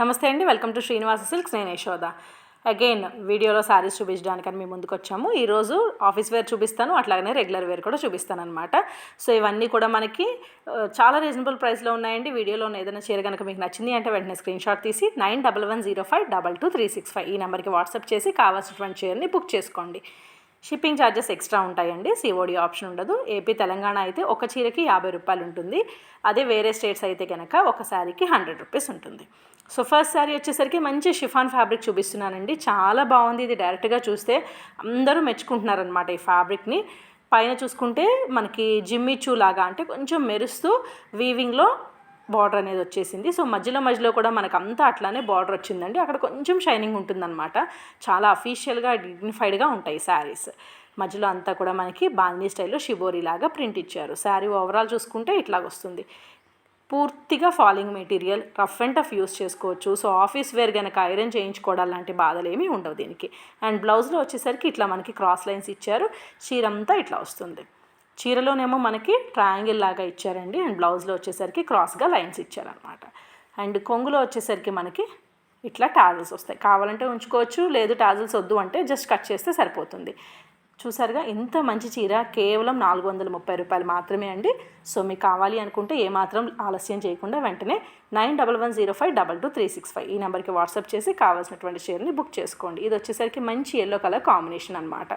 నమస్తే అండి, welcome to Srinivasa silks. నేను యశోద. అగైన్ వీడియోలో శారీస్ చూపించడానికని మీ ముందుకు వచ్చాము. ఈరోజు ఆఫీస్ వేర్ చూపిస్తాను, అట్లాగనే రెగ్యులర్ వేర్ కూడా చూపిస్తాను అనమాట. సో ఇవన్నీ కూడా మనకి చాలా రీజనబుల్ ప్రైస్లో ఉన్నాయండి. వీడియోలో ఏదైనా చీర కనుక మీకు నచ్చింది అంటే వెంటనే స్క్రీన్ షాట్ తీసి 9110522365 ఈ నెంబర్కి వాట్సాప్ చేసి కావాల్సినటువంటి చీరని బుక్ చేసుకోండి. షిప్పింగ్ ఛార్జెస్ ఎక్స్ట్రా ఉంటాయండి, సిఓడి ఆప్షన్ ఉండదు. ఏపీ తెలంగాణ అయితే ఒక చీరకి 50 రూపాయలు ఉంటుంది. అదే వేరే స్టేట్స్ అయితే కనుక ఒక శారీకి 100 రూపీస్ ఉంటుంది. సో ఫస్ట్ శారీ వచ్చేసరికి మంచి షిఫాన్ ఫ్యాబ్రిక్ చూపిస్తున్నానండి. చాలా బాగుంది. ఇది డైరెక్ట్గా చూస్తే అందరూ మెచ్చుకుంటున్నారనమాట ఈ ఫ్యాబ్రిక్ని. పైన చూసుకుంటే మనకి జిమ్మిచూ లాగా అంటే కొంచెం మెరుస్తూ వీవింగ్లో బార్డర్ అనేది వచ్చేసింది. సో మధ్యలో కూడా మనకు అంతా అట్లానే బార్డర్ వచ్చిందండి. అక్కడ కొంచెం షైనింగ్ ఉంటుందన్నమాట. చాలా అఫీషియల్గా డిగ్నిఫైడ్గా ఉంటాయి శారీస్. మధ్యలో అంతా కూడా మనకి బాందీ స్టైల్లో షిబోరి లాగా ప్రింట్ ఇచ్చారు. శారీ ఓవరాల్ చూసుకుంటే ఇట్లాగ వస్తుంది. పూర్తిగా falling material, rough and tough use చేసుకోవచ్చు. సో ఆఫీస్ వేర్ కనుక ఐరన్ చేయించుకోవడం లాంటి బాధలు ఏమీ ఉండవు దీనికి. అండ్ బ్లౌజ్లో వచ్చేసరికి ఇట్లా మనకి క్రాస్ లైన్స్ ఇచ్చారు. చీరంతా ఇట్లా వస్తుంది. చీరలోనేమో మనకి ట్రయాంగిల్ లాగా ఇచ్చారండి. అండ్ బ్లౌజ్లో వచ్చేసరికి క్రాస్గా లైన్స్ ఇచ్చారనమాట. అండ్ కొంగులో వచ్చేసరికి మనకి ఇట్లా టాజిల్స్ వస్తాయి. కావాలంటే ఉంచుకోవచ్చు, లేదు టాజిల్స్ వద్దు అంటే జస్ట్ కట్ చేస్తే సరిపోతుంది. చూసారుగా ఇంత మంచి చీర కేవలం 430 రూపాయలు మాత్రమే అండి. సో మీకు కావాలి అనుకుంటే ఏమాత్రం ఆలస్యం చేయకుండా వెంటనే 9110522365 ఈ నెంబర్కి వాట్సాప్ చేసి కావాల్సినటువంటి చీరని బుక్ చేసుకోండి. ఇది వచ్చేసరికి మంచి ఎల్లో కలర్ కాంబినేషన్ అనమాట.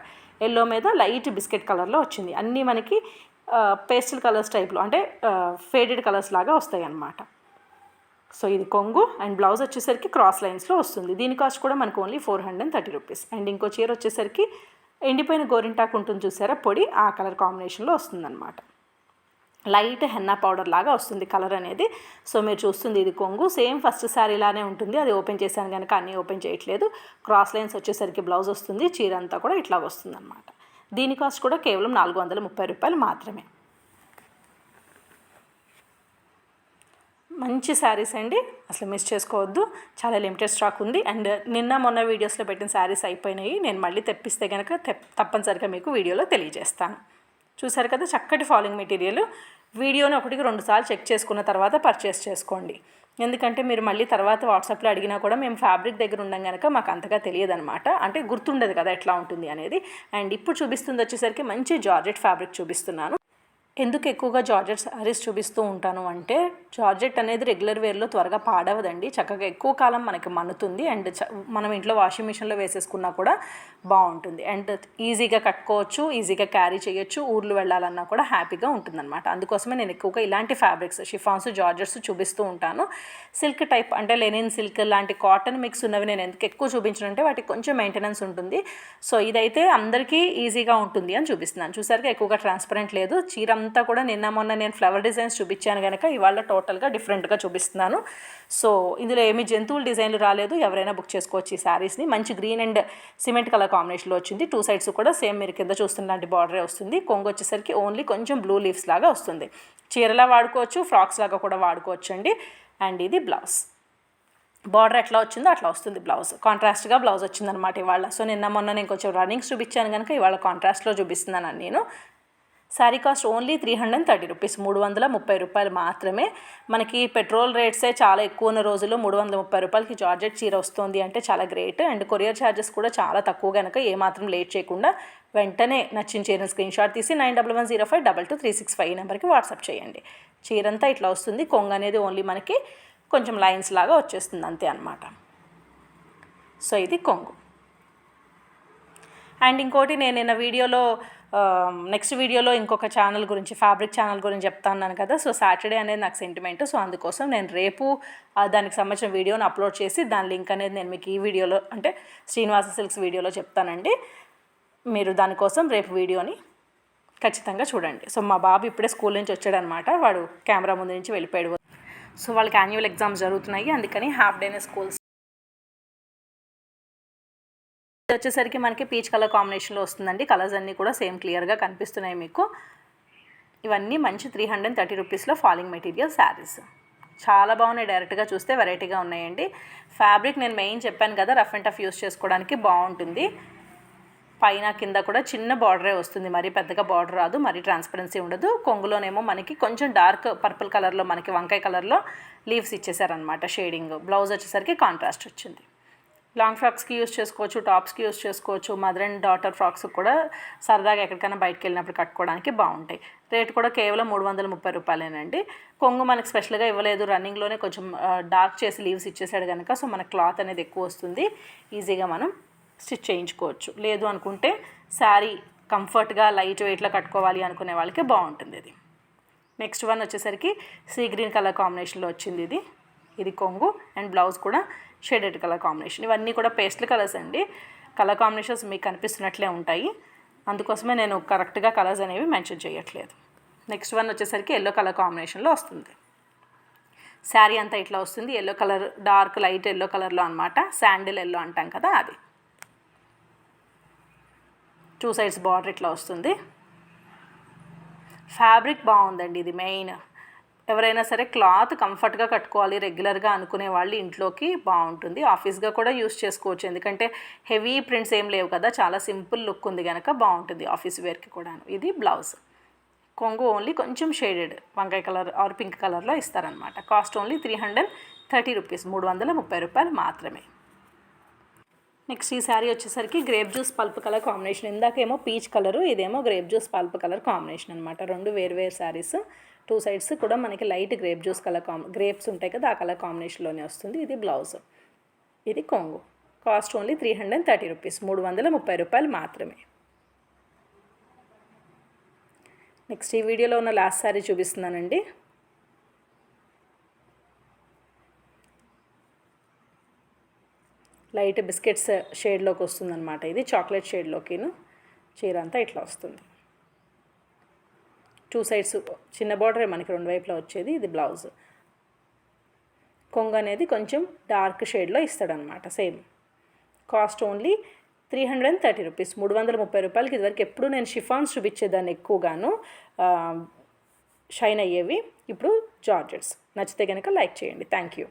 ఎల్లో మీద లైట్ బిస్కెట్ కలర్లో వచ్చింది. అన్నీ మనకి పేస్టల్ కలర్స్ టైప్లో అంటే ఫేడెడ్ కలర్స్ లాగా వస్తాయి అన్నమాట. సో ఇది కొంగు అండ్ బ్లౌజ్ వచ్చేసరికి క్రాస్ లైన్స్లో వస్తుంది. దీని కాస్ట్ కూడా మనకు ఓన్లీ 430 రూపీస్. అండ్ ఇంకో చీర వచ్చేసరికి ఎండిపోయిన గోరింటాకు ఉంటుంది చూసారా, పొడి, ఆ కలర్ కాంబినేషన్లో వస్తుందన్నమాట. లైట్ హెన్నా పౌడర్ లాగా వస్తుంది కలర్ అనేది. సో మీరు చూస్తుంది ఇది కొంగు. సేమ్ ఫస్ట్ శారీలానే ఉంటుంది. అది ఓపెన్ చేశాను కనుక అన్నీ ఓపెన్ చేయట్లేదు. క్రాస్ లైన్స్ వచ్చేసరికి బ్లౌజ్ వస్తుంది. చీర అంతా కూడా ఇట్లా వస్తుందన్నమాట. దీని కాస్ట్ కూడా కేవలం 430 రూపాయలు మాత్రమే. మంచి శారీస్ అండి, అసలు మిస్ చేసుకోవద్దు. చాలా లిమిటెడ్ స్టాక్ ఉంది. అండ్ నిన్న మొన్న వీడియోస్లో పెట్టిన శారీస్ అయిపోయినాయి. నేను మళ్ళీ తెప్పిస్తే కనుక తప్పనిసరిగా మీకు వీడియోలో తెలియజేస్తాను. చూసారు కదా, చక్కటి ఫాలింగ్ మెటీరియల్. వీడియోని 1-2 సార్లు చెక్ చేసుకున్న తర్వాత పర్చేస్ చేసుకోండి. ఎందుకంటే మీరు మళ్ళీ తర్వాత వాట్సాప్లో అడిగినా కూడా మేము ఫ్యాబ్రిక్ దగ్గర ఉండం కనుక మాకు అంతగా తెలియదు అనమాట. అంటే గుర్తుండదు కదా ఎట్లా ఉంటుంది అనేది. అండ్ ఇప్పుడు చూపిస్తుంది వచ్చేసరికి మంచి జార్జెట్ ఫ్యాబ్రిక్ చూపిస్తున్నాను. ఎందుకు ఎక్కువగా జార్జెట్ శారీస్ చూపిస్తూ ఉంటాను అంటే జార్జెట్ అనేది రెగ్యులర్ వేర్లో త్వరగా పాడవదండి. చక్కగా ఎక్కువ కాలం మనకి మన్నుతుంది. అండ్ మనం ఇంట్లో వాషింగ్ మిషన్లో వేసేసుకున్నా కూడా బాగుంటుంది. అండ్ ఈజీగా కట్టుకోవచ్చు, ఈజీగా క్యారీ చేయొచ్చు, ఊర్లు వెళ్ళాలన్నా కూడా హ్యాపీగా ఉంటుందన్నమాట. అందుకోసమే నేను ఎక్కువగా ఇలాంటి ఫ్యాబ్రిక్స్, షిఫాన్స్, జార్జెట్స్ చూపిస్తూ ఉంటాను. సిల్క్ టైప్ అంటే లెనిన్ సిల్క్ లాంటి కాటన్ మిక్స్ ఉన్నవి నేను ఎందుకు ఎక్కువ చూపించనంటే వాటికి కొంచెం మెయింటెనెన్స్ ఉంటుంది. సో ఇదైతే అందరికీ ఈజీగా ఉంటుంది అని చూపిస్తున్నాను. చూసారుగా ఎక్కువగా ట్రాన్స్పరెంట్ లేదు. చీర అంతా కూడా నిన్న మొన్న నేను ఫ్లవర్ డిజైన్స్ చూపించాను కనుక ఇవాళ టోటల్గా డిఫరెంట్గా చూపిస్తున్నాను. సో ఇందులో ఏమి జంతువుల డిజైన్లు రాలేదు. ఎవరైనా బుక్ చేసుకోవచ్చు ఈ శారీస్ని. మంచి గ్రీన్ అండ్ సిమెంట్ కలర్ కాంబినేషన్లో వచ్చింది. 2 సైడ్స్ కూడా సేమ్ మీరు కింద చూస్తున్న లాంటి బార్డరే వస్తుంది. కొంగు వచ్చేసరికి ఓన్లీ కొంచెం బ్లూ లీవ్స్ లాగా వస్తుంది. చీరలా వాడుకోవచ్చు, ఫ్రాక్స్ లాగా కూడా వాడుకోవచ్చు అండి. అండ్ ఇది బ్లౌజ్. బార్డర్ ఎట్లా వచ్చిందో అట్లా వస్తుంది బ్లౌజ్. కాంట్రాస్ట్గా బ్లౌజ్ వచ్చిందనమాట ఇవాళ. సో నిన్న మొన్న నేను కొంచెం రన్నింగ్స్ చూపించాను కనుక ఇవాళ కాంట్రాస్ట్లో చూపిస్తున్నాను నేను. శారీ కాస్ట్ ఓన్లీ 330 రూపీస్, 330 రూపాయలు మాత్రమే. మనకి పెట్రోల్ రేట్సే చాలా ఎక్కువ ఉన్న రోజుల్లో 330 రూపాయలకి జార్జెట్ చీర వస్తుంది అంటే చాలా గ్రేట్. అండ్ కొరియర్ ఛార్జెస్ కూడా చాలా తక్కువ కనుక ఏమాత్రం లేట్ చేయకుండా వెంటనే నచ్చిన చీరని స్క్రీన్ షాట్ తీసి 9110522365 ఈ నెంబర్కి వాట్సాప్ చేయండి. చీరంతా ఇట్లా వస్తుంది. కొంగు అనేది ఓన్లీ మనకి కొంచెం లైన్స్ లాగా వచ్చేస్తుంది అంతే అన్నమాట. సో ఇది కొంగు. అండ్ ఇంకోటి నేను నిన్న వీడియోలో నెక్స్ట్ వీడియోలో ఇంకొక ఛానల్ గురించి, ఫ్యాబ్రిక్ ఛానల్ గురించి చెప్తాను కదా. సో సాటర్డే అనేది నాకు సెంటిమెంట్. సో అందుకోసం నేను రేపు దానికి సంబంధించిన వీడియోని అప్లోడ్ చేసి దాని లింక్ అనేది నేను మీకు ఈ వీడియోలో అంటే శ్రీనివాస సిల్క్స్ వీడియోలో చెప్తానండి. మీరు దానికోసం రేపు వీడియోని ఖచ్చితంగా చూడండి. సో మా బాబు ఇప్పుడే స్కూల్ నుంచి వచ్చాడనమాట. వాడు కెమెరా ముందు నుంచి వెళ్ళిపోయాడు. సో వాళ్ళకి యాన్యువల్ ఎగ్జామ్స్ జరుగుతున్నాయి, అందుకని హాఫ్ డేనే స్కూల్స్. వచ్చేసరికి మనకి పీచ్ కలర్ కాంబినేషన్లో వస్తుందండి. కలర్స్ అన్నీ కూడా సేమ్ క్లియర్గా కనిపిస్తున్నాయి మీకు. ఇవన్నీ మంచి 330 రూపీస్లో ఫాలింగ్ మెటీరియల్ శారీస్. చాలా బాగున్నాయి. డైరెక్ట్గా చూస్తే వెరైటీగా ఉన్నాయండి. ఫ్యాబ్రిక్ నేను మెయిన్ చెప్పాను కదా, రఫ్ అండ్ టఫ్ యూస్ చేసుకోవడానికి బాగుంటుంది. పైన కింద కూడా చిన్న బార్డరే వస్తుంది, మరీ పెద్దగా బార్డర్ రాదు, మరీ ట్రాన్స్పరెన్సీ ఉండదు. కొంగులోనేమో మనకి కొంచెం డార్క్ పర్పుల్ కలర్లో మనకి వంకాయ కలర్లో లీవ్స్ ఇచ్చేసారనమాట షేడింగ్. బ్లౌజ్ వచ్చేసరికి కాంట్రాస్ట్ వచ్చింది. లాంగ్ ఫ్రాక్స్కి యూస్ చేసుకోవచ్చు, టాప్స్కి యూస్ చేసుకోవచ్చు, మదర్ అండ్ డాటర్ ఫ్రాక్స్ కూడా సరదాగా ఎక్కడికైనా బయటకు వెళ్ళినప్పుడు కట్టుకోవడానికి బాగుంటాయి. రేట్ కూడా కేవలం 330 రూపాయలేనండి. కొంగు మనకు స్పెషల్గా ఇవ్వలేదు, రన్నింగ్లోనే కొంచెం డార్క్ చేసి లీవ్స్ ఇచ్చేసాడు కనుక సో మన క్లాత్ అనేది ఎక్కువ వస్తుంది, ఈజీగా మనం స్టిచ్ చేయించుకోవచ్చు. లేదు అనుకుంటే శారీ కంఫర్ట్గా లైట్ వెయిట్లో కట్టుకోవాలి అనుకునే వాళ్ళకి బాగుంటుంది ఇది. నెక్స్ట్ వన్ వచ్చేసరికి సీ గ్రీన్ కలర్ కాంబినేషన్లో వచ్చింది ఇది కొంగు అండ్ బ్లౌజ్ కూడా షేడెడ్ కలర్ కాంబినేషన్. ఇవన్నీ కూడా పేస్టల్ కలర్స్ అండి. కలర్ కాంబినేషన్స్ మీకు కనిపిస్తున్నట్లే ఉంటాయి, అందుకోసమే నేను కరెక్ట్గా కలర్స్ అనేవి మెన్షన్ చేయట్లేదు. నెక్స్ట్ వన్ వచ్చేసరికి ఎల్లో కలర్ కాంబినేషన్లో వస్తుంది. శారీ అంతా ఇట్లా వస్తుంది, yellow colour dark light yellow కలర్లో అనమాట, శాండిల్ ఎల్లో అంటాం కదా అది. 2 సైడ్స్ బార్డర్ ఇట్లా వస్తుంది. ఫ్యాబ్రిక్ బాగుందండి, ఇది మెయిన్. ఎవరైనా సరే క్లాత్ కంఫర్ట్గా కట్టుకోవాలి రెగ్యులర్గా అనుకునే వాళ్ళు ఇంట్లోకి బాగుంటుంది. ఆఫీస్గా కూడా యూస్ చేసుకోవచ్చు, ఎందుకంటే హెవీ ప్రింట్స్ ఏం లేవు కదా, చాలా సింపుల్ లుక్ ఉంది కనుక బాగుంటుంది ఆఫీస్ వేర్కి కూడా. ఇది బ్లౌజ్. కొంగు ఓన్లీ కొంచెం షేడెడ్ వంకాయ కలర్ ఆర్ పింక్ కలర్లో ఇస్తారనమాట. కాస్ట్ ఓన్లీ 330 రూపీస్, 330 రూపాయలు మాత్రమే. నెక్స్ట్ ఈ శారీ వచ్చేసరికి grape juice pulp colour combination. ఇందాకేమో పీచ్ కలరు, ఇదేమో grape juice pulp colour combination అనమాట. రెండు వేరు శారీస్. 2 సైడ్స్ కూడా మనకి light grape juice colour grapes ఉంటాయి కదా, ఆ కలర్ కాంబినేషన్లోనే వస్తుంది. ఇది బ్లౌజ్, ఇది కొంగు. కాస్ట్ ఓన్లీ 330 రూపీస్, 330 రూపాయలు మాత్రమే. నెక్స్ట్ ఈ వీడియోలో ఉన్న లాస్ట్ శారీ చూపిస్తున్నానండి. లైట్ బిస్కెట్స్ షేడ్లోకి వస్తుందన్నమాట. ఇది చాక్లెట్ షేడ్లోకిను చీర అంతా ఇట్లా వస్తుంది. 2 సైడ్స్ చిన్న బార్డరే మనకి రెండు వైపులా వచ్చేది. ఇది బ్లౌజ్. కొంగు అనేది కొంచెం డార్క్ షేడ్లో ఇస్తాడనమాట సేమ్. కాస్ట్ ఓన్లీ 330 రూపీస్, 330 రూపాయలకి. ఇదివరకు ఎప్పుడు నేను షిఫాన్స్ చూపించేదాన్ని ఎక్కువగాను, షైన్ అయ్యేవి. ఇప్పుడు జార్జెట్స్. నచ్చితే కనుక లైక్ చేయండి. Thank you.